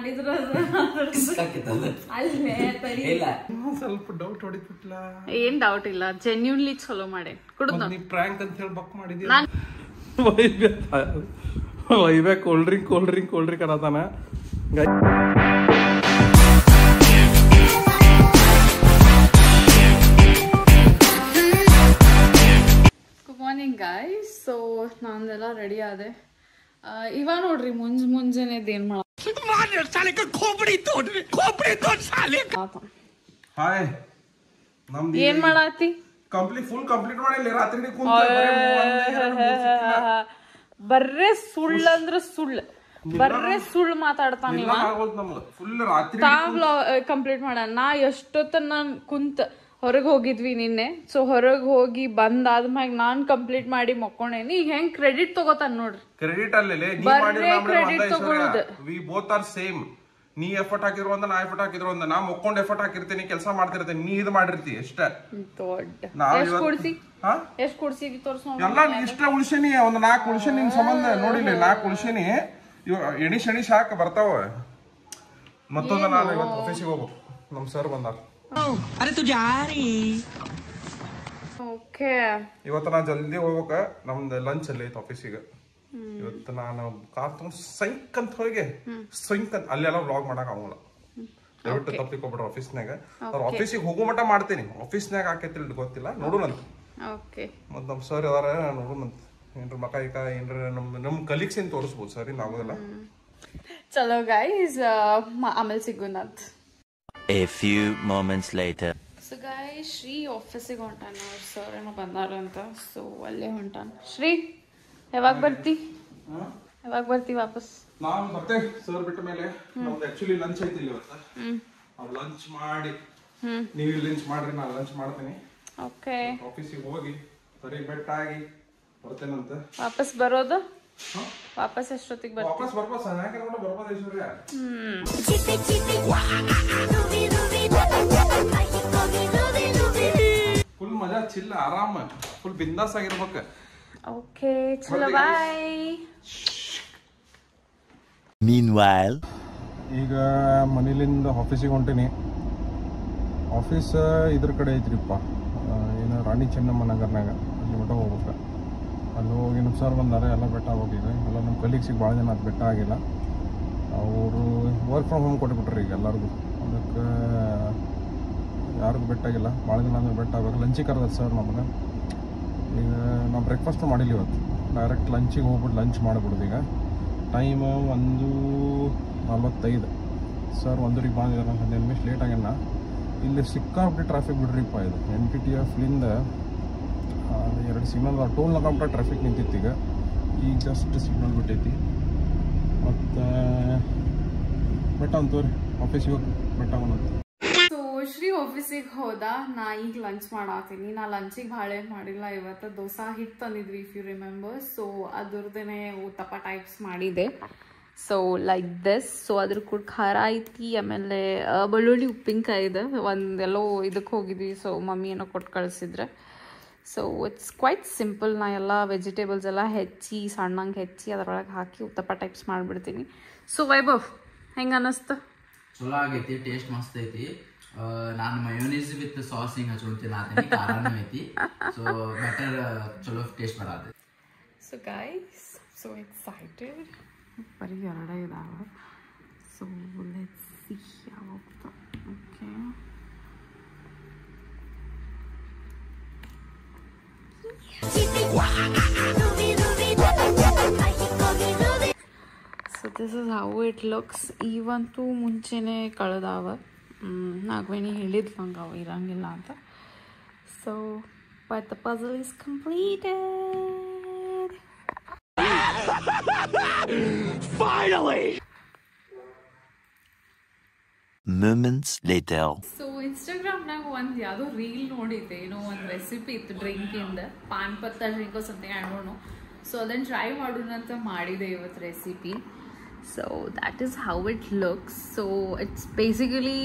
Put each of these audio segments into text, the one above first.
ಮಾಡಿದ್ರ ಸ್ವಲ್ಪ ಡೌಟ್ ಹೊಡಿತಿಲ್ಲ. ಏನ್ ಡೌಟ್ ಇಲ್ಲ, ಜೆನ್ಯೂನ್ಲಿ ಚಲೋ ಮಾಡಿ ಕುಡ್ದು. ನೀ ಪ್ರಾಂಕ್ ಅಂತ ಹೇಳಿ ಬಕ್ ಮಾಡಿದ್ಯಾ? ವೈಬ್ಯಾ ಕೋಲ್ಡ್ ಡ್ರಿಂಕ್ ಅನ್ನತಾನ. Good morning guys. ಸೊ ನಂದೆಲ್ಲ ರೆಡಿ ಆದೆ. ಇವಾಗ ನೋಡ್ರಿ ಮುಂಜಾನೆದ್ ಏನ್ ಹಾಯ್ ನಮ್ದು ಏನ್ ಮಾಡಾತಿ? ಫುಲ್ ಕಂಪ್ಲೀಟ್ ಮಾಡಿಲ್ಲ ರಾತ್ರಿ. ಬರ್ರೆ ಸುಳ್ಳು ಅಂದ್ರೆ ಸುಳ್ಳು ಮಾತಾಡ್ತಾನ ಇವ. ಕಂಪ್ಲೀಟ್ ಮಾಡ. ನಾ ಎಷ್ಟೊತ್ತ ನಾನ್ ಕುಂತ ಹೊರಗೆ ಹೋಗಿದ್ವಿ ನಿನ್ನೆ. ಸೊ ಹೊರಗೆ ಹೋಗಿ ಬಂದಾದ್ಮ್ಯಾಗ ನಾನ್ ಕಂಪ್ಲೀಟ್ ಮಾಡಿ ಮಕ್ಕೊಂಡೇನಿ. ಈಗ ಹೆಂಗ್ ಕ್ರೆಡಿಟ್ ತಗೋತಾನ ನೋಡ್ರಿ. ಕ್ರೆಡಿಟ್ ಅಲ್ಲೇ ಕ್ರೆಡಿಟ್ ತಗೊಳುದು. We both are same. ನೀ ಎಫರ್ಟ್ ಹಾಕಿದ್ರು ಒಂದ, ನಾ ಎಫರ್ಟ್ ಹಾಕಿದ್ರು ಒಂದ. ನಾ ಮಕ್ಕೊಂಡ್ ಎಫರ್ಟ್ ಹಾಕಿರ್ತೀನಿ, ಕೆಲಸ ಮಾಡ್ತಿರ್ತೇನೆ, ನೀ ಇದು ಮಾಡಿರ್ತಿ ಅಷ್ಟೇ. ಎಷ್ಟ್ ಕೊಡ್ಸಿದಿ ತೋರ್ಸ. ಎಲ್ಲ ಇಷ್ಟ ಉಳ್ಸೇನಿ, ಒಂದ್ 4 ಉಳ್ಸೇನಿ. ನಿನ್ ಸಂಬಂಧ ನೋಡಿಲ್ಲ 4 ಉಳ್ಸೇನಿ. ಎಣಿ ಹಾಕ ಬರ್ತಾವ. ಮತ್ತೊಂದ ನಾನು ಇವತ್ತು ಆಫೀಸಿಗೆ ಹೋಗ್ಬೇಕು. ನಮ್ ಸರ್ ಬಂದಾರ. ಇವತ್ತು ನಾ ಜಲ್ದಿ ಹೋಗ್ಬೇಕ. ನಮ್ದು ಲಂಚ್ ಅಲ್ಲಿ ಐತೆ ಆಫೀಸಿಗೆ. ಇವತ್ತು ನಾನು ಕಾರ್ ತಗೊಂಡ್ ಸೈಕ್ ಅಂತ ಹೋಗಿ ಅಲ್ಲೆಲ್ಲ ವ್ಲಾಗ್ ಮಾಡಕ್ ಆಗಲ್ಲ. ದಯವಿಟ್ಟು ತಪ್ಪಿಕೊಬಿಡ್ರಿ ಆಫೀಸ್ನಾಗ. ಅವ್ರ ಆಫೀಸಿಗೆ ಹೋಗೋ ಮಟ್ಟ ಮಾಡ್ತೀನಿ. ಆಫೀಸ್ನಾಗ ಹಾಕೈತಿ ಗೊತ್ತಿಲ್ಲ, ನೋಡೋಣಂತ. ಮತ್ ನಮ್ ಸರ್ ಅದಾರ, ನೋಡೋಣಂತ. ಏನ್ರ ಮಕ ಈಕ ಏನ್ರ ನಮ್ ಕಲೀಗ್ಸ್ ಏನ್ ತೋರಿಸ್ಬೋದು. ಸರ್ ಇನ್ ಆಗೋದಿಲ್ಲ. ಚಲೋ ಗೈಸ್, ಆಮೇಲೆ ಸಿಗೋಣಂತ. A few moments later. So guys, Shri ಆಫೀಸಿಗೆ ಹೊಂಟಾನ. ಅವ್ರ ಸರ್ ಏನೋ ಬಂದಾರಂತ. ಸೊ ಅಲ್ಲೇ ಹೊಂಟಾನ. ಶ್ರೀ ಯಾವಾಗ ಬರ್ತಿ ವಾಪಸ್? ನಾನು ಬರ್ತೇನೆ ಸರ್ ಬಿಟ್ಟ ಮೇಲೆ. ನಮ್ದು ಆಕ್ಚುಲಿ ಲಂಚ್ ಐತಿ ಇವತ್ತು. ಲಂಚ್ ಮಾಡಿ ನೀವು ಲಂಚ್ ಮಾಡ್ರಿ, ನಾನು ಲಂಚ್ ಮಾಡ್ತೀನಿ. ಓಕೆ. ಆಫೀಸಿಗೆ ಹೋಗಿ ಸರಿ ಬೆಟ್ಟ ಆಗಿ ಬರ್ತೇನಂತ. ವಾಪಸ್ ಬರೋದು ವಾಪಸ್ ಎಷ್ಟೊತ್ತಿಗೆ ಬರ್ತೀವಿ? ವಾಪಸ್ ಬರ್ಬೋದು ಸಾಯಂಕಾಲ ಬರ್ಬೋದು ಐಶ್ವರ್ಯ. ಫುಲ್ ಮಜಾ, ಚಿಲ್ಲ, ಆರಾಮ, ಫುಲ್ ಬಿಂದಾಸ್ ಆಗಿರ್ಬೇಕು. ಓಕೆ, ಚಲೋ, ಬಾಯ್. Meanwhile, ಈಗ ಮನೇಲಿಂದ ಆಫೀಸಿಗೆ ಹೊಂಟೀನಿ. ಆಫೀಸ್ ಇದ್ರ ಕಡೆ ಐತ್ರಿಪ್ಪ, ಏನು ರಾಣಿ ಚೆನ್ನಮ್ಮ ನಗರ್ನಾಗ. ಅಲ್ಲಿ ಮಟ್ಟ ಹೋಗ್ಬೇಕು. ಅಲ್ಲಿ ಹೋಗಿ ನಮ್ಮ ಸರ್ ಬಂದಾರೆ, ಎಲ್ಲ ಬೆಟ್ಟ ಹೋಗಿದ್ವಿ. ಎಲ್ಲ ನಮ್ಮ ಕಲೀಗ್ಸಿಗೆ ಭಾಳ ಜನ ಅದು ಬೆಟ್ಟ ಆಗಿಲ್ಲ. ಅವರು ವರ್ಕ್ ಫ್ರಮ್ ಹೋಮ್ ಕೊಟ್ಬಿಟ್ರಿ ಈಗ ಎಲ್ಲರಿಗೂ. ಅದಕ್ಕೆ ಯಾರಿಗೂ ಬೆಟ್ಟಾಗಿಲ್ಲ. ಭಾಳ ಜನ ಅಂದ್ರೆ ಬೆಟ್ಟ ಆಗ್ಬೇಕು. ಲಂಚಿಗೆ ಕರೆದ ಸರ್ ನಮಗೆ. ಈಗ ನಾವು ಬ್ರೇಕ್ಫಾಸ್ಟು ಮಾಡಿಲ್ಲ ಇವತ್ತು. ಡೈರೆಕ್ಟ್ ಲಂಚಿಗೆ ಹೋಗ್ಬಿಟ್ಟು ಲಂಚ್ ಮಾಡಿಬಿಡೋದು. ಈಗ ಟೈಮ್ 1:45. ಸರ್ 1:00ಗೆ ಬಂದಿದ್ದಾರೆ. 15 ನಿಮಿಷ ಲೇಟ್ ಆಗ್ಯಾನ. ಇಲ್ಲಿ ಸಿಕ್ಕಾಬಿಟ್ಟು ಟ್ರಾಫಿಕ್ ಬಿಡ್ರಿಪ್ಪ. ಇದು NPTFಲಿಂದ 2 ಸಿಗ್ನಲ್ ಟೋಲ್ ನಗಾಬಿಟ್ಟ ಟ್ರಾಫಿಕ್ ನಿಂತಿತ್ತು. ಈಗ ಜಸ್ಟ್ ಸಿಗ್ನಲ್ ಬಿಟ್ಟೈತಿ. ಮತ್ತು ಬೆಟ್ಟ ಅಂತವ್ರಿ ಆಫೀಸಿಗೆ ಹೋಗಿ ಬೆಟ್ಟ ಬಂದಂತ. ಸೊ ಶ್ರೀ ಆಫೀಸಿಗೆ ಹೋದ. ನಾ ಈಗ ಲಂಚ್ ಮಾಡಾತೀನಿ. ನಾ ಲಂಚಿಗೆ ಭಾಳ ಏನು ಮಾಡಿಲ್ಲ ಇವತ್ತು. ದೋಸಾ ಹಿಟ್ಟು ತಂದಿದ್ವಿ, ಇಫ್ ಯು ರಿಮೆಂಬರ್. ಸೊ ಅದ್ರದ್ದೇನೆ ಉತ್ತಪ್ಪ ಟೈಪ್ಸ್ ಮಾಡಿದೆ. So like this. ಸೊ ಅದ್ರ ಕೂಡ ಖಾರ ಐತಿ, ಆಮೇಲೆ ಬೆಳ್ಳುಳ್ಳಿ ಉಪ್ಪಿನಕಾಯಿ ಇದೆ. ಒಂದೆಲ್ಲೋ ಇದಕ್ಕೆ ಹೋಗಿದ್ವಿ. ಸೊ ಮಮ್ಮಿ ಏನೋ ಕೊಟ್ಟು ಕಳಿಸಿದ್ರೆ. So it's quite simple. ನಾ ಎಲ್ಲ ವೆಜಿಟೇಬಲ್ಸ್ ಎಲ್ಲ ಹೆಚ್ಚಿ ಸಣ್ಣಂಗೆ ಹೆಚ್ಚಿ ಅದರೊಳಗೆ ಹಾಕಿ ಉತ್ತಪ್ಪ ಟೈಪ್ಸ್ ಮಾಡಿಬಿಡ್ತೀನಿ. ಸೊ ವೈಭವ್, ಹೆಂಗೆ ಅನ್ನಿಸ್ತು? ಚಲೋ ಆಗೈತಿ, ಟೇಸ್ಟ್ ಮಸ್ತ್ ಐತಿ. ನಾನು ಮಯೋನೀಸ್ ವಿತ್ ಸಾಸ್ ಹಿಂಗೆ ಹಚ್ಕೊಂತೀನಿ. ಆತೀನಿ ಖಾರನೂ ಐತಿ. ಸೊ ಬೆಟರ್, ಚಲೋ ಟೇಸ್ಟ್ ಬರತ್ತೆ. So guys, so excited. ಬರೀ 2 ಇದಾವೆ. ಸೊ ಲೆಟ್ಸ್ ಸಿ ಯಾವ. Okay, so this is how it looks. ಇವಂತೂ ಮುಂಚೆನೇ ಕಳೆದಾವ. ನಾಗವೇಣಿ ಹೇಳಿದ್ಲು ಹಂಗೆ ಅವು ಇರಂಗಿಲ್ಲ ಅಂತ. So but the puzzle is completed. finally. Moments later. So ಇನ್ಸ್ಟಾಗ್ರಾಮ್ನಾಗ ಒಂದು ಯಾವುದೋ ರೀಲ್ ನೋಡಿದ್ದೆ. ಏನೋ ಒಂದು ರೆಸಿಪಿ ಇತ್ತು ಡ್ರಿಂಕಿಂದ, paan patta drink something, I don't know. So ಅದನ್ನು ಟ್ರೈ ಮಾಡೋಣ ಅಂತ ಮಾಡಿದೆ ಇವತ್ತು recipe. So that is how it looks. So it's basically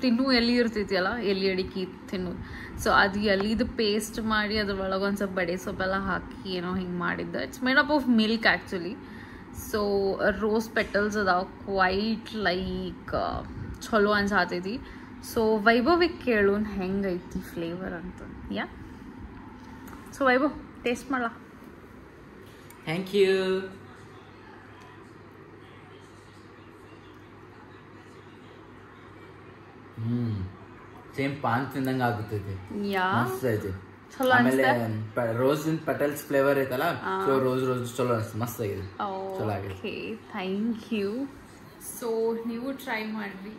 ತಿನ್ನು ಎಲೆ ಇರ್ತೈತಿಯಲ್ಲ, ಎಲೆ ಅಡಿಕೆ ತಿನ್ನೋದು. ಸೊ ಅದು ಎಲೆದು ಪೇಸ್ಟ್ ಮಾಡಿ ಅದ್ರೊಳಗೆ ಒಂದು ಸ್ವಲ್ಪ ಬಡೆ ಸೊಪ್ಪೆಲ್ಲ ಹಾಕಿ ಏನೋ ಹಿಂಗೆ ಮಾಡಿದ್ದು. It's made up of milk actually. So rose petals ಅದಾವ ಕ್ವೈಟ್ ಲೈಕ್ ಚಲೋ ಅನ್ಸಾತೈತಿ. ಸೊ ವೈಭವಿಗೆ ಕೇಳು ಹೆಂಗೈತಿ ಫ್ಲೇವರ್ ಅಂತ. ಯಾ ಸೊ ವೈಭವ್ ಟೇಸ್ಟ್ ಮಾಡಲ್ಲ. Thank you. ಸೇಮ್ ಪಾನ್ ತಿಂದಂಗೆ ಆಗುತ್ತೈತಿ. ಯಾ ಮಸ್ತ್ ಐತಿ. ಚಲೋ ಆಮೇಲೆ ರೋಸ್ ಪೆಟಲ್ಸ್ ಫ್ಲೇವರ್ ಐತಲ್ಲ, ಸೊ ರೋಸ್ ಚಲೋ ಮಸ್ತ್ ಆಗಿದೆ, ಚಲೋ ಆಗಿದೆ. Okay thank you. ಸೊ ನೀವು ಟ್ರೈ ಮಾಡ್ರಿ.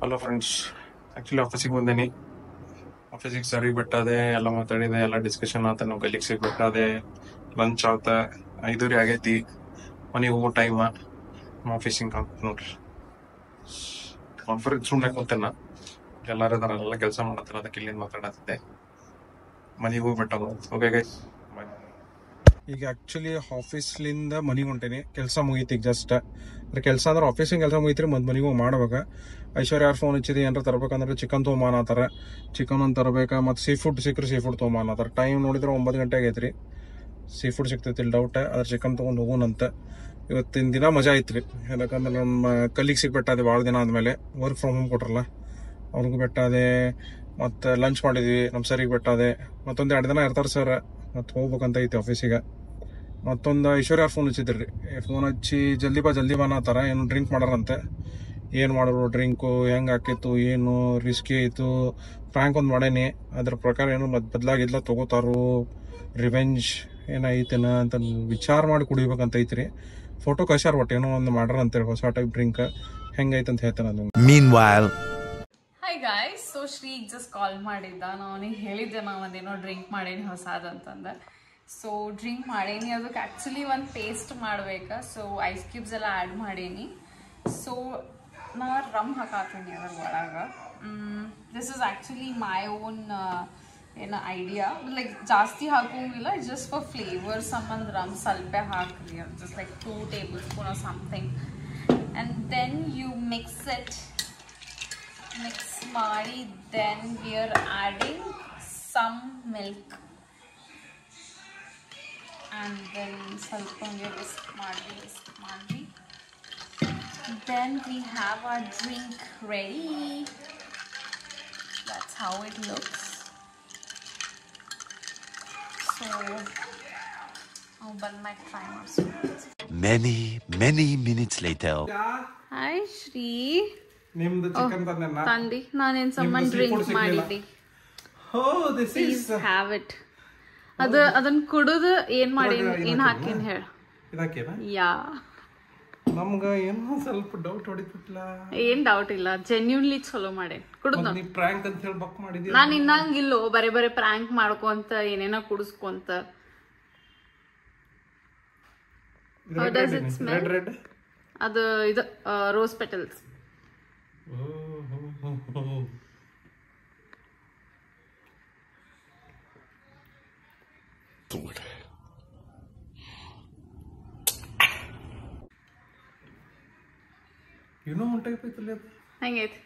ಹಲೋ ಫ್ರೆಂಡ್ಸ್, ಆ್ಯಕ್ಚುಲಿ ಆಫೀಸಿಗೆ ಬಂದೇನಿ. ಆಫೀಸಿಗೆ ಸರಿ ಬಿಟ್ಟದೆ, ಎಲ್ಲ ಮಾತಾಡಿದೆ, ಎಲ್ಲ ಡಿಸ್ಕಷನ್ ಆತ. ನಾವು ಕಲಿಗೆ ಸಿಗ್ಬಿಟ್ಟದೆ, ಲಂಚ್ ಆತ, 5:30 ಆಗೈತಿ, ಮನೆಗೆ ಹೋಗೋ ಟೈಮ್. ನಮ್ಮ ಆಫೀಸಿಂಗ್ ನೋಡ್ರಿ ಕಾನ್ಫರೆನ್ಸ್ ರೂಮ್ನಾಗ ಕೂತೇನ, ಎಲ್ಲಾರು ಅದಾರ, ಎಲ್ಲ ಕೆಲಸ ಮಾಡತ್ತಾರ, ಅದಕ್ಕೆ ಇಲ್ಲಿಂದ ಮಾತಾಡತ್ತಿದ್ದೆ. ಮನೆಗೆ ಹೋಗ್ಬಿಟ್ಟ. ಓಕೆ ಗೈಸ್, ಈಗ ಆ್ಯಕ್ಚುಲಿ ಆಫೀಸ್ಲಿಂದ ಮನೆಗೆ ಹೊಂಟೇನಿ. ಕೆಲಸ ಮುಗೀತಿ ಈಗ ಜಸ್ಟ್. ಕೆಲಸ ಅಂದ್ರೆ ಆಫೀಸಿನ ಕೆಲಸ ಮುಗೀತ್ರಿ, ಮತ್ತೆ ಮನೆಗೆ ಹೋಗಿ ಮಾಡ್ಬೇಕು. ಐಶ್ವರ್ಯ ಯಾರು ಫೋನ್ ಹಚ್ಚಿದೆ, ಏನಾರ ತರ್ಬೇಕಂದ್ರೆ ಚಿಕನ್ ತೊಗೊಂಬಾನತ್ತಾರ, ಚಿಕನ್ ಒಂದು ತರಬೇಕಾ, ಮತ್ತು ಸೀ ಫುಡ್ ಸಿಕ್ಕರೆ ಸೀ ಫುಡ್ ತೊಗೊಂಬಾನತ್ತಾರ. ಟೈಮ್ ನೋಡಿದ್ರೆ 9 ಗಂಟೆ ಆಗೈತ್ರಿ. ಸೀ ಫುಡ್ ಸಿಗ್ತೈತಿ ಇಲ್ಲ ಡೌಟ್, ಅದ್ರ ಚಿಕನ್ ತೊಗೊಂಡು ಹೋಗೋಣಂತ. ಇವತ್ತಿನ ದಿನ ಮಜಾ ಐತ್ರಿ, ಯಾಕಂದ್ರೆ ನಮ್ಮ ಕಲೀಗ್ ಸಿಗ್ಬಿಟ್ಟದೆ ಭಾಳ ದಿನ ಆದಮೇಲೆ. ವರ್ಕ್ ಫ್ರಮ್ ಹೋಮ್ ಕೊಟ್ರಲ್ಲ, ಅವ್ರಿಗೂ ಬೆಟ್ಟದೆ. ಮತ್ತು ಲಂಚ್ ಮಾಡಿದ್ವಿ, ನಮ್ಮ ಸರಿಗೆ ಬೆಟ್ಟದೆ. ಮತ್ತೊಂದು 2 ದಿನ ಇರ್ತಾರೆ ಸರ್, ಮತ್ತು ಹೋಗ್ಬೇಕಂತ ಐತಿ ಆಫೀಸಿಗೆ. ಮತ್ತೊಂದು ಐಶ್ವರ್ಯ ಫೋನ್ ಹಚ್ಚಿದ್ರಿ, ಫೋನ್ ಹಚ್ಚಿ ಜಲ್ದಿ ಬಾ ಅನ್ನತ್ತಾರ. ಏನು ಡ್ರಿಂಕ್ ಮಾಡಾರಂತೆ. ಏನು ಮಾಡೋರು ಡ್ರಿಂಕು, ಹೆಂಗೆ ಹಾಕಿತ್ತು, ಏನು ರಿಸ್ಕಿ ಆಯಿತು. ಫ್ರ್ಯಾಂಕ್ ಒಂದು ಮಾಡೇನಿ, ಅದ್ರ ಪ್ರಕಾರ ಏನು ಬದಲಾಗಿಲ್ಲ, ತೊಗೋತಾರು, ರಿವೆಂಜ್ ಏನೈತೇನ ಅಂತ ವಿಚಾರ ಮಾಡಿ ಕುಡಿಬೇಕಂತ ಐತ್ರಿ. ಫೋಟೋ ಕಳ್ಸ್ಯಾರ, ಒಟ್ಟು ಏನೋ ಒಂದು ಮಾಡ್ಯಾರ ಅಂತೇಳಿ ಹೊಸ ಟೈಪ್ ಡ್ರಿಂಕ್. ಹೆಂಗೈತಂತ ಹೇಳ್ತೇನೆ ಅದು. Meanwhile, ಹಾಯ್ ಗಾಯ್ಸ್, ಸೊ ಶ್ರೀಗ್ ಜಸ್ಟ್ ಕಾಲ್ ಮಾಡಿದ್ದ. ನಾನು ಅವನಿಗೆ ಹೇಳಿದ್ದೆ, ನಾವು ಒಂದೇನೋ ಡ್ರಿಂಕ್ ಮಾಡೇನಿ ಹೊಸದಂತಂದೆ. ಸೊ ಡ್ರಿಂಕ್ ಮಾಡೇನಿ, ಅದಕ್ಕೆ ಆ್ಯಕ್ಚುಲಿ ಒಂದು ಟೇಸ್ಟ್ ಮಾಡ್ಬೇಕು. ಸೊ ಐಸ್ ಕ್ಯೂಬ್ಸ್ ಎಲ್ಲ ಆ್ಯಡ್ ಮಾಡೇನಿ. ಸೊ ನಾ ರಮ್ ಹಾಕಾತೀನಿ ಅದ್ರ ಒಳಗೆ. This is actually my own ಏನು ಐಡಿಯಾ. ಲೈಕ್ ಜಾಸ್ತಿ ಹಾಕೋಂಗಿಲ್ಲ, ಜಸ್ಟ್ ಫಾರ್ ಫ್ಲೇವರ್ ಸಂಬಂಧ ರಮ್ ಸ್ವಲ್ಪ ಹಾಕ್ರಿ, just like 2 tablespoons or something. And then you mix ಮಾಡಿ, then we are adding some milk. And then ಸ್ವಲ್ಪ whisk ಮಾಡಿ. Then we have our drink ready. That's how it looks. So I'll burn my timers. many minutes later. Hi Shri. ನಿಮ್ದು chicken ತಂದಿ ನಾನೇನ್ summon drink ಮಾಡಿದ್ದೆ. Please have it. ಅದನ್ನ ಕುಡಿದು ಏನ್ ಹಾಕಿನ್ ಹೇಳ. ಯಾ ನಮ್ಗ ಏನೋ ಸ್ವಲ್ಪ ಡೌಟ್ ಹೊಡಿತಿಲ್ಲ. ಏನ್ ಡೌಟ್ ಇಲ್ಲ, ಜೆನ್ಯೂನ್ಲಿ ಚಲೋ ಮಾಡೇನ್. ಕುಡಿದ್ನ ನೀ ಪ್ರಾಂಕ್ ಅಂತ ಹೇಳಿ ಬಕ್ ಮಾಡಿದ್ಯಾ. ನಾನು ಇನ್ನಂಗಿಲ್ಲೋ ಬರೇ ಪ್ರಾಂಕ್ ಮಾಡ್ಕೊಂತ ಏನೇನೋ ಕುಡಿಸ್ಕೊಂತ. How does it smell? Red ಅದು ಇದು ರೋಸ್ ಪೆಟಲ್ಸ್. ಏನೋ ಒಂದು ಟೈಪ್ ಐತಲ್ಲ ಅದು. ಹೆಂಗೈತಿ?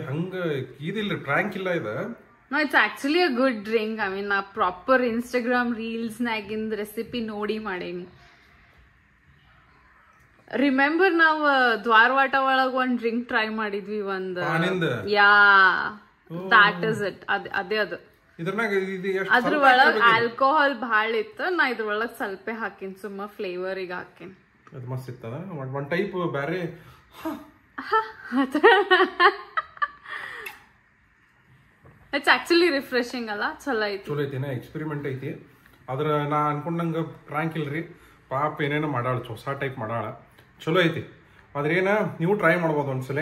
ಹಂಗ ಇದಿಲ್ಲ, ಟ್ರ್ಯಾಂಕ್ ಇಲ್ಲ ಇದು. No, it's actually a good drink. I mean, ನಾ ಪ್ರಾಪರ್ ಇನ್ಸ್ಟಾಗ್ರಾಮ್ ರೀಲ್ಸ್ ನಾಗಿಂದ ರೆಸಿಪಿ ನೋಡಿ ಮಾಡೇನಿ. ರಿಮೆಂಬರ್ ನಾವು ದ್ವಾರವಾಟ ಒಳಗ ಒಂದ್ ಡ್ರಿಂಕ್ ಟ್ರೈ ಮಾಡಿದ್ವಿ, ಒಂದು. ಯಾ ದಾಟ್ ಇಸ್ ಇಟ್. ಅದೇ ಅದು. ಅದ್ರ ಒಳಗ ಆಲ್ಕೋಹಾಲ್ ಭಾಳ ಇತ್ತು, ನಾ ಇದ್ರೊಳಗ ಸ್ವಲ್ಪ ಹಾಕಿನ್, ಸುಮ್ಮ ಫ್ಲೇವರ್ ಈಗ ಹಾಕಿನ್. ಅದು ಮಸ್ತ್ ಇತ್ತದ, ಒನ್ ಟೈಪ್ ಬ್ಯಾರೆ. ಇಟ್ಸ್ ಆಕ್ಚುಲಿ ರಿಫ್ರೆಶಿಂಗ್ ಅಲ್ಲ, ಚಲೋ ಐತಿ. ಚಲೋ ಐತಿ, ಎಕ್ಸ್ಪೆರಿಮೆಂಟ್ ಐತಿ. ಅದ್ರ ನಾ ಅನ್ಕೊಂಡಂಗ ಟ್ರ್ಯಾಂಕ್ ಇಲ್ರಿ, ಪಾಪ ಏನೇನೋ ಮಾಡಾಳ, ಹೊಸ ಟೈಪ್ ಮಾಡಾಳ, ಚಲೋ ಐತಿ. ಆದ್ರೆ ಏನ ನೀವು ಟ್ರೈ ಮಾಡ್ಬೋದು ಒಂದ್ಸಲ.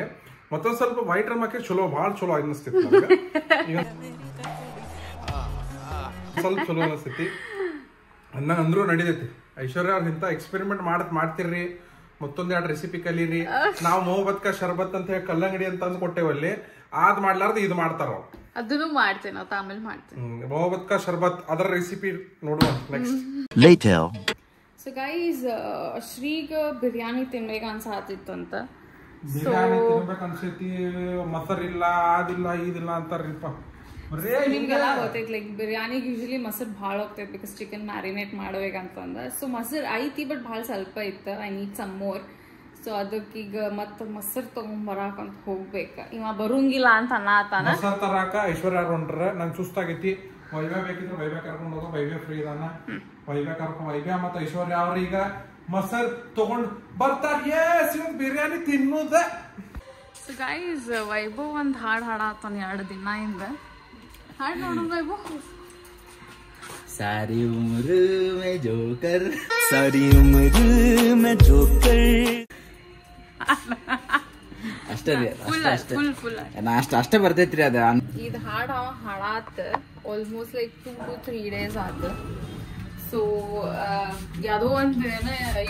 ಮತ್ತೊಂದ್ ಸ್ವಲ್ಪ ವೈಟ್ ರಮ್ ಹಾಕಿ ಚಲೋ, ಭಾಳ ಚಲೋ ಅನ್ನಿಸ್ತಿತ್ತು ನಮ್ಗೆ. ಸ್ವಲ್ಪ ಚಲೋ ಅನಿಸ್ತೈತಿ ಅಂದ್ರೂ ನಡಿದೈತಿ. ಐಶ್ವರ್ಯ ಅವ್ರ ಇಂಥ ಎಕ್ಸ್ಪೆರಿಮೆಂಟ್ ಮಾಡ್ತಿರ್ರಿ, ಮತ್ತೊಂದ್ 2 ರೆಸಿಪಿ ಕಲೀರಿ. ನಾವು ಮೊಹಬತ್ ಕಾ ಶರ್ಬತ್ ಅಂತ ಹೇಳಿ ಕಲ್ಲಂಗಡಿ ಅಂತ ಅಂದ್ ಕೊಟ್ಟೇವಲ್ಲಿ, ಅದ್ ಮಾಡ್ಲಾರ್ದು ಇದು ಮಾಡ್ತಾರ. ಅದನ್ನು ಮಾಡ್ತೇನೆ, ಅದು ಆಮೇಲೆ ಮಾಡ್ತೇನೆ. ಮೊಹಬತ್ ಕಾ ಶರ್ಬತ್ ಅದರ ರೆಸಿಪಿ ನೋಡುವ ನೆಕ್ಸ್ಟ್. Later. ಸೊ ಗೈಸ್, ಶ್ರೀಗ ಬಿರಿಯಾನಿ ತಿನ್ಬೇಕು ಅನ್ಸಾತಿತ್ತಂತ. ಬಿರಿಯಾನಿ ತಿನ್ಬೇಕು ಅನ್ಸೈತಿ, ಮೊಸರಿಲ್ಲ, ಅದಿಲ್ಲ ಇದಿಲ್ಲ ಅಂತಾರ್ರಿಪ್ಪ. ನಿಮ್ಗೆಲ್ಲ ಗೊತ್ತೈತಿ ಲೈಕ್ ಬಿರಿಯಾನಿಗೆ ಯೂಶಲಿ ಮೊಸರು ಭಾಳ ಹೋಗ್ತೈತಿ ಬಿಕಾಸ್ ಚಿಕನ್ ಮ್ಯಾರಿನೇಟ್ ಮಾಡ್ಬೇಕಂತಂದ. ಸೊ ಮೊಸರು ಐತಿ ಬಟ್ ಭಾಳ ಸ್ವಲ್ಪ ಇತ್ತು. I need some more. So ಅದಕ್ಕೀಗ ಮತ್ತೆ ಮೊಸರು ತಗೊಂಬರಾಕಂತ ಹೋಗ್ಬೇಕ. ಇವ ಬರುಂಗಿಲ್ಲ ಅಂತ ಅನ್ನತಾನ. ಮೊಸರು ತರಾಕ ಐಶ್ವರ್ಯ ಹೊಂಟ್ರ. ನಂಗೆ ಸುಸ್ತಾಗೈತಿ. ವೈಭವ ಬೇಕಿದ್ರೆ ವೈಭವ ಕರ್ಕೊಂಡು ಹೋಗೋ. ವೈಭವ ಫ್ರೀ ಇದಾನ. ವೈಭವ ಮತ್ತು ಐಶ್ವರ್ಯ ಅವ್ರ ಈಗ ಮೊಸರು ತಗೊಂಡ್ ಬರ್ತಾರ. ಇವತ್ತು ಬಿರಿಯಾನಿ ತಿನ್ನೋದ. ಸೊ ಗೈಸ್ ವೈಭವ್ ಒಂದು ಹಾಡು ಹಾಡಾತಾನ 2 ದಿನದಿಂದ. ಹಾಡು ನೋಡು ವೈಭವ್. सारी उम्र में जोकर सारी उम्र में जोकर ಅಷ್ಟೇ ರೀ. ಫುಲ್ ನಾ ಅಷ್ಟೇ ಬರ್ತೈತ್ರಿ ಅದ. ಇದು ಹಾಡು ಹಾಡಾತ ಆಲ್ಮೋಸ್ಟ್ ಲೈಕ್ 2 to 3 days ಆತು. ಸೊ ಯಾವುದೋ ಒಂದು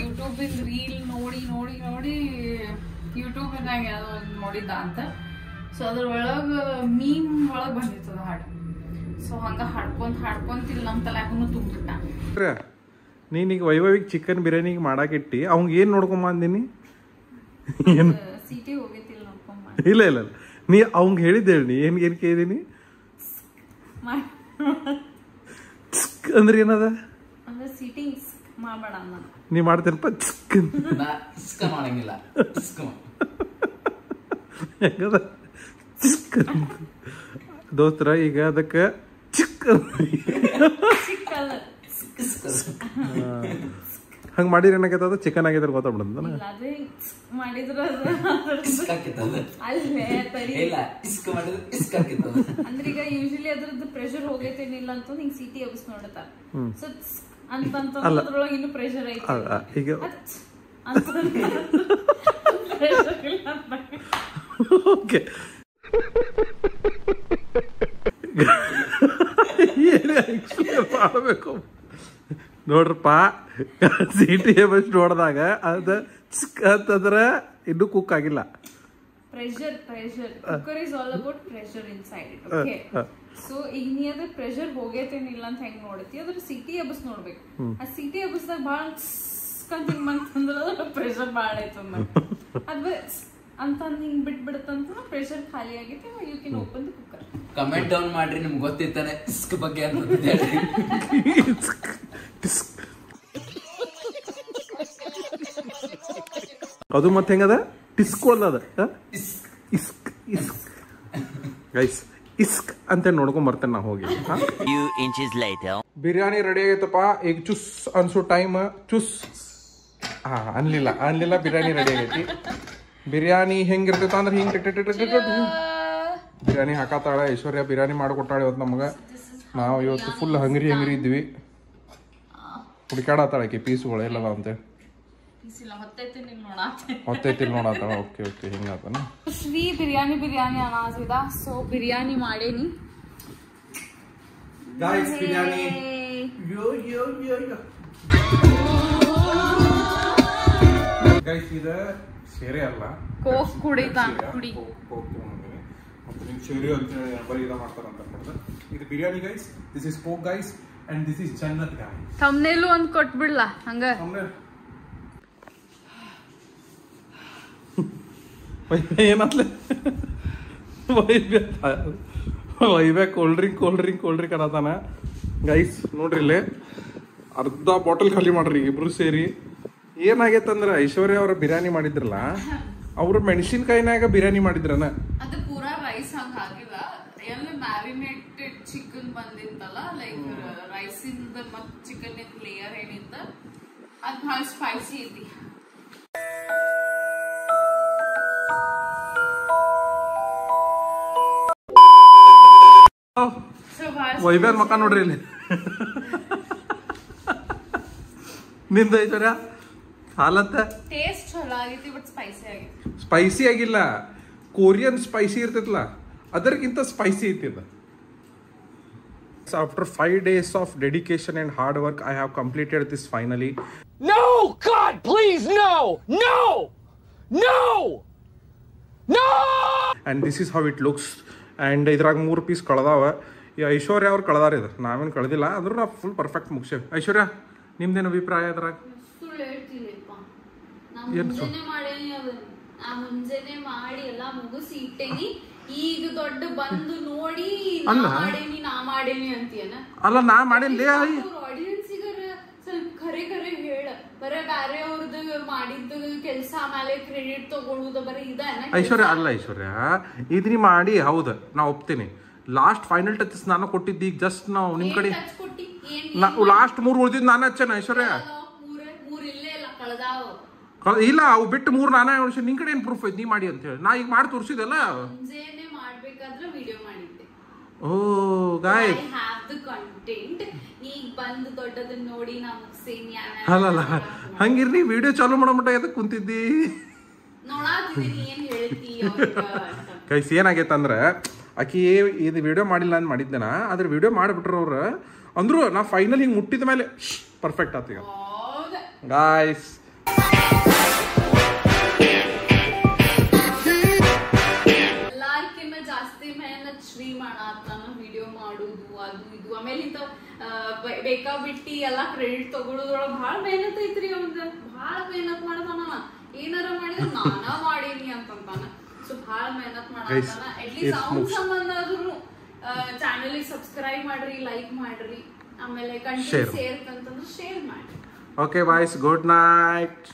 ಯೂಟ್ಯೂಬಿಂದ ರೀಲ್ ನೋಡಿ ಯೂಟ್ಯೂಬಿನಾಗ ಯಾವುದೋ ಒಂದು ನೋಡಿದ್ದ ಅಂತ. ಸೊ ಅದ್ರೊಳಗೆ ಮೀಮ್ ಒಳಗೆ ಬಂದಿರ್ತದ ಹಾಡು. ಸೊ ಹಂಗ ಹಾಡ್ಕೊಂತ ಇಲ್ಲಿ ನಮ್ಮ ತಲೆಗೂ ತುಂಬಿಟ್ಟ. ನೀನೀಗ ವೈಭವಿಗೆ ಚಿಕನ್ ಬಿರಿಯಾನಿಗೆ ಮಾಡಾಕಿಟ್ಟಿ ಅವಂಗ ಏನ್ ನೋಡ್ಕೊಂಬಂದಿನಿ? ಸಿಟಿ ಹೋಗೈತಿಲ್ಲ ನೋಡ್ಕೊಂಬ. ಇಲ್ಲ ನೀ ಅವಂಗ ಹೇಳಿದ್ದೆ ಹೇಳಿ. ಏನ್ ಕೇಳಿದೀನಿ ಅಂದ್ರೆ ಏನದ? ಅಂದ್ರೆ ಸಿಟಿಂಗ್ ಮಾಡಬೇಡ ಅನ್ನ. ನೀ ಮಾಡ್ತೇನಪ್ಪ ಚಿಕನ್. ಮಾಡಂಗಿಲ್ಲ. ಹೆಂಗದ ಚಿಕನ್ ದೋಸ್ತರ? ಈಗ ಅದಕ್ಕೆ ಚಿಕನ್ ಹಂಗ ಮಾಡಿದ್ರೆ ಏನಾಗೈತದ? ಚಿಕನ್ ಆಗಿದ್ರೆ ಗೊತ್ತಾಗ್ಬಿಡದ. ಅಂದ್ರೆ ಈಗ ಯೂಶಲಿ ಅದ್ರದ್ದು ಪ್ರೆಷರ್ ಹೋಗೈತೇನಿಲ್ಲ ಅಂತ ಹಿಂಗ್ ಸಿಟಿ ಎಬ್ಸ್ ನೋಡತಾರ. ಸೊ ಅಂತಂದ್ರೊಳಗೆ ಇನ್ನು ಪ್ರೆಷರ್ ಐತಿ. ಈಗ ಓಕೆ ಮಾಡಬೇಕು ನೋಡ್ರಪ್ಪ. ಸಿಟಿ ಬಸ್ ನೋಡಿದಾಗ ಅದು ಅಂತಂದ್ರ ಇನ್ನೂ ಕುಕ್ ಆಗಿಲ್ಲ. Pressure cooker is all about pressure inside it. Okay so ಈಗ ನೀ ಅದ್ರ ಪ್ರೆಷರ್ ಹೋಗೈತೇನಿಲ್ಲ ಅಂತ ಹೆಂಗ್ ನೋಡತಿ ಅದ್ರ ಸಿಟಿ ಎಬ್ಸ್ ನೋಡ್ಬೇಕು. ಆ ಸಿಟಿ ಎಬ್ಸ್ದಾಗ ಭಾಳ ಕಂತಿಂಗ್ ಪ್ರೆಷರ್ ಭಾಳ ಐತಂದ ಅದ್ ಅಂತ ಹಿಂಗ್ ಬಿಟ್ಬಿಡತ್ತಂತ ಪ್ರೆಷರ್ ಖಾಲಿ ಆಗೈತಿ. You can open the cooker. Comment down ಮಾಡ್ರಿ. ನಿಮ್ಗೆ ಗೊತ್ತಿತ್ತಾನೆ ಇಸ್ಕ್ ಬಗ್ಗೆ ಅದು ಮತ್ತೆ ಹೆಂಗದ? ಟಿಸ್ಕ್ ಅದ. ಇಸ್ಕ್ ಗೈಸ್ ಇಸ್ಕ್ ಅಂತ ನೋಡ್ಕೊಂಡ್ ಬರ್ತೇನೆ ನಾ ಹೋಗಿ. ಬಿರಿಯಾನಿ ರೆಡಿ ಆಗೈತಪ್ಪ. ಈಗ ಚುಸ್ ಅನ್ಸೋ ಟೈಮ್. ಚುಸ್ ಅನ್ಲಿಲ್ಲ ಬಿರಿಯಾನಿ ರೆಡಿ ಆಗೈತಿ. ಬಿರಿಯಾನಿ ಹೆಂಗಿರ್ತೈತ ಅಂದ್ರೆ ಹಿಂಗ್ ಬಿರಿಯಾನಿ ಹಾಕತ್ತಾಳ ಐಶ್ವರ್ಯ. ಬಿರಿಯಾನಿ ಮಾಡಿಕೊಟ್ಟಾಳ ಇವತ್ತು ನಮ್ಗೆ. ನಾವು ಇವತ್ತು ಫುಲ್ ಹಂಗ್ರಿ ಇದ್ವಿ. ಹುಡುಕಾಡತ್ತಾಳಕ್ಕೆ ಪೀಸ್ಗಳು ಎಲ್ಲದ ಅಂತೇಳಿ. ಹೊತ್ತೈತಿ ನೋಡತ್ತಾಳ. ಓಕೆ ಹಿಂಗಾತನ. ಶ್ರೀ ಬಿರಿಯಾನಿ ಅನಾಜಿದ. ಸೊ ಬಿರಿಯಾನಿ ಮಾಡೇನಿ ಬಿರಿಯಾನಿ. ಗೈಸ್ ಇದು ಸೇರೆ ಅಲ್ಲ, ಕೋಕ್ ಕುಡಿತಾನ ಕುಡಿ. ಸೇರೆ ಅಂತ ಬರೀ ಇದ ಮಾಡ್ತಾರಂತ ಮಾಡಿದ್ರೆ ಇದು biryani guys. This is coke guys and this is Jannat guys. Thumbnail ಒಂದು ಕೊಟ್ಬಿಡ್ಲಾ ಹಂಗ? ಏನತ್ಲೆ ವೈಬ್ಯಾ ಕೋಲ್ಡ್ ಡ್ರಿಂಕ್ ಅನ್ನತಾನ ಗೈಸ್. ನೋಡ್ರಿ ಇಲ್ಲೇ ಅರ್ಧ ಬಾಟಲ್ ಖಾಲಿ ಮಾಡ್ರಿ ಇಬ್ರು ಸೇರಿ. ಏನಾಗೈತಂದ್ರ ಐಶ್ವರ್ಯ ಅವ್ರ ಬಿರಿಯಾನಿ ಮಾಡಿದ್ರಲ್ಲ, ಅವ್ರ ಮೆಣಸಿನ್ಕಾಯಿನಾಗ ಬಿರಿಯಾನಿ ಮಾಡಿದ್ರನ. ಅದು ಪೂರಾ ರೈಸ್ ಹಂಗ ಆಗಿಲ್ಲ. ಎಲ್ಲ ಮ್ಯಾರಿನೇಟೆಡ್ ಚಿಕನ್ ಬಂದಿತ್ತಲ್ಲ, ಲೈಕ್ ರೈಸ್ ಇಂದ ಮತ್ ಚಿಕನ್ ಲೇಯರ್ ಏನಿತ್ತ ಅದ್ ಭಾಳ ಸ್ಪೈಸಿ ಐತಿ. ವೈಬ್ಯಾನ್ ಮಕ್ಕ ನೋಡ್ರಿ ಇಲ್ಲಿ. ನಿಂದ ಐಶ್ವರ್ಯ ಹಾಲತ್ತ ಟೇಸ್ಟ್ ಚಲೋ ಆಗೈತಿ ಬಟ್ ಸ್ಪೈಸಿ ಆಗೈತಿ. ಸ್ಪೈಸಿ ಆಗಿಲ್ಲ, ಕೊರಿಯನ್ ಸ್ಪೈಸಿ ಇರ್ತೈತಲ್ಲ ಅದಕ್ಕಿಂತ ಸ್ಪೈಸಿ ಐತಿ ಇದು. After 5 days of dedication and hard work, I have completed this finally. No! God, please, no! No! No! No! And this is how it looks. And ಇದ್ರಾಗ 3 piece ಕಳೆದಾವ. ಈ ಐಶ್ವರ್ಯ ಅವ್ರು ಕಳೆದಾರ. ಇದು ನಾವೇನು ಕಳೆದಿಲ್ಲ, ಅಂದ್ರೂ ನಾವು ಫುಲ್ ಪರ್ಫೆಕ್ಟ್ ಮುಗಿಸೇವೆ. ಐಶ್ವರ್ಯ ನಿಮ್ದೇನು ಅಭಿಪ್ರಾಯ ಇದ್ರಾಗ? ಮುಂಜಾನೆ ಮಾಡಿ ಎಲ್ಲ ಮುಗಿಸಿ ಇಟ್ಟೇನಿ. ಈಗ ದೊಡ್ಡ ಬಂದು ನೋಡಿ ನಾ ಮಾಡೇನಿ ಅಂತೀಯನ ಅಲ್ಲ ನಾ ಮಾಡಿಲ್ಲ ಆಡಿಯನ್ಸಿಗರ ಸ್ವಲ್ಪ ಖರೆ ಖರೆ ಹೇಳ ಬರೀ ಬ್ಯಾರೆ ಅವ್ರದ್ದು ಮಾಡಿದ್ದು ಕೆಲ್ಸ ಮೇಲೆ ಕ್ರೆಡಿಟ್ ತಗೊಳುದ ಬರೀ ಇದೇನ ಐಶ್ವರ್ಯ ಅಲ್ಲ ಐಶ್ವರ್ಯ ಇದ್ ನೀ ಮಾಡಿ ಹೌದು ನಾ ಒಪ್ತೀನಿ ಲಾಸ್ಟ್ ಫೈನಲ್ ಟಚಸ್ ನಾನು ಕೊಟ್ಟಿದ್ದಿ ಈಗ ಜಸ್ಟ್ ನಾವು ನಿಮ್ ಕಡೆ ಲಾಸ್ಟ್ 3 ಉಳಿದಿದ್ದು ನಾನು ಹಚ್ಚೇನ ಐಶ್ವರ್ಯ ಇಲ್ಲ ಅವು ಬಿಟ್ಟು 3 ನಾನೇ ಉಳಿಸಿ ನಿನ್ ಕಡೆ ಏನ್ ಪ್ರೂಫ್ ಐತಿ ನೀ ಮಾಡಿ ಅಂತ ಹೇಳಿ ನಾ ಈಗ ಮಾಡಿ ತೋರಿಸಿದಲ್ಲ ಮಾಡ್ಬೇಕಾದ್ರೆ ವಿಡಿಯೋ ಮಾಡಿದ್ದೆ ಓ ಗಾಯ್ ಈಗ ಬಂದು ದೊಡ್ಡದನ್ನ ನೋಡಿ ನಮಗ್ ಸೇಮ್ ಅಲ್ಲಲ್ಲ ಹಂಗಿರ್ಲಿ ವಿಡಿಯೋ ಚಾಲು ಮಾಡೋ ಮಟ್ಟ ಎದಕ್ ಕುಂತಿದ್ದಿ ನೋಡಾತಿದ್ದೀನಿ ಏನ್ ಹೇಳ್ತಿ ಕೈಸ್ ಏನಾಗೈತಂದ್ರ ಆಕಿ ಇದು ವಿಡಿಯೋ ಮಾಡಿಲ್ಲ ಅಂತ ಮಾಡಿದ್ದೇನ ಅದ್ರ ವಿಡಿಯೋ ಮಾಡಿಬಿಟ್ರು ಅವ್ರು ಅಂದ್ರು ನಾ ಫೈನಲ್ ಹಿಂಗ್ ಮುಟ್ಟಿದ ಮೇಲೆ ಪರ್ಫೆಕ್ಟ್ ಆತ ಈಗ ಗಾಯ್ಸ್ ಎಲ್ಲಾರ್ಕಿನ್ನ ಜಾಸ್ತಿ ಮೆಹನತ್ ಶ್ರೀ ಮಾಡಾತಾನ ವಿಡಿಯೋ ಮಾಡುದು ಅದು ಇದು ಆಮೇಲೆ ಇಂತ ಬೇಕಾ ಬಿಟ್ಟಿ ಎಲ್ಲಾ ಕ್ರೆಡಿಟ್ ತಗೊಳೋದ್ರೊಳಗ ಭಾಳ ಮೆಹನತ್ ಐತ್ರಿ ಅವಂದ ಭಾಳ ಮೆಹನತ್ ಮಾಡ್ತಾನ ಏನಾರ ಮಾಡಿದ್ರೆ ನಾನಾ ಮಾಡೀನಿ ಅಂತಂತಾನ ಸೊ ಭಾಳ ಮೆಹನತ್ ಮಾಡಾತಾನ ಅಟ್ಲೀಸ್ಟ್ ಅವ್ನ ಸಂಬಂಧ ಆದ್ರೂ ಚಾನೆಲ್ ಸಬ್ಸ್ಕ್ರೈಬ್ ಮಾಡ್ರಿ ಲೈಕ್ ಮಾಡ್ರಿ ಆಮೇಲೆ ಕಂಟೆಂಟ್ ಸೇರ್ ಅಂತಂದ್ರೆ ಶೇರ್ ಮಾಡಿ ಓಕೆ ಬಾಯ್ಸ್ ಗುಡ್ ನೈಟ್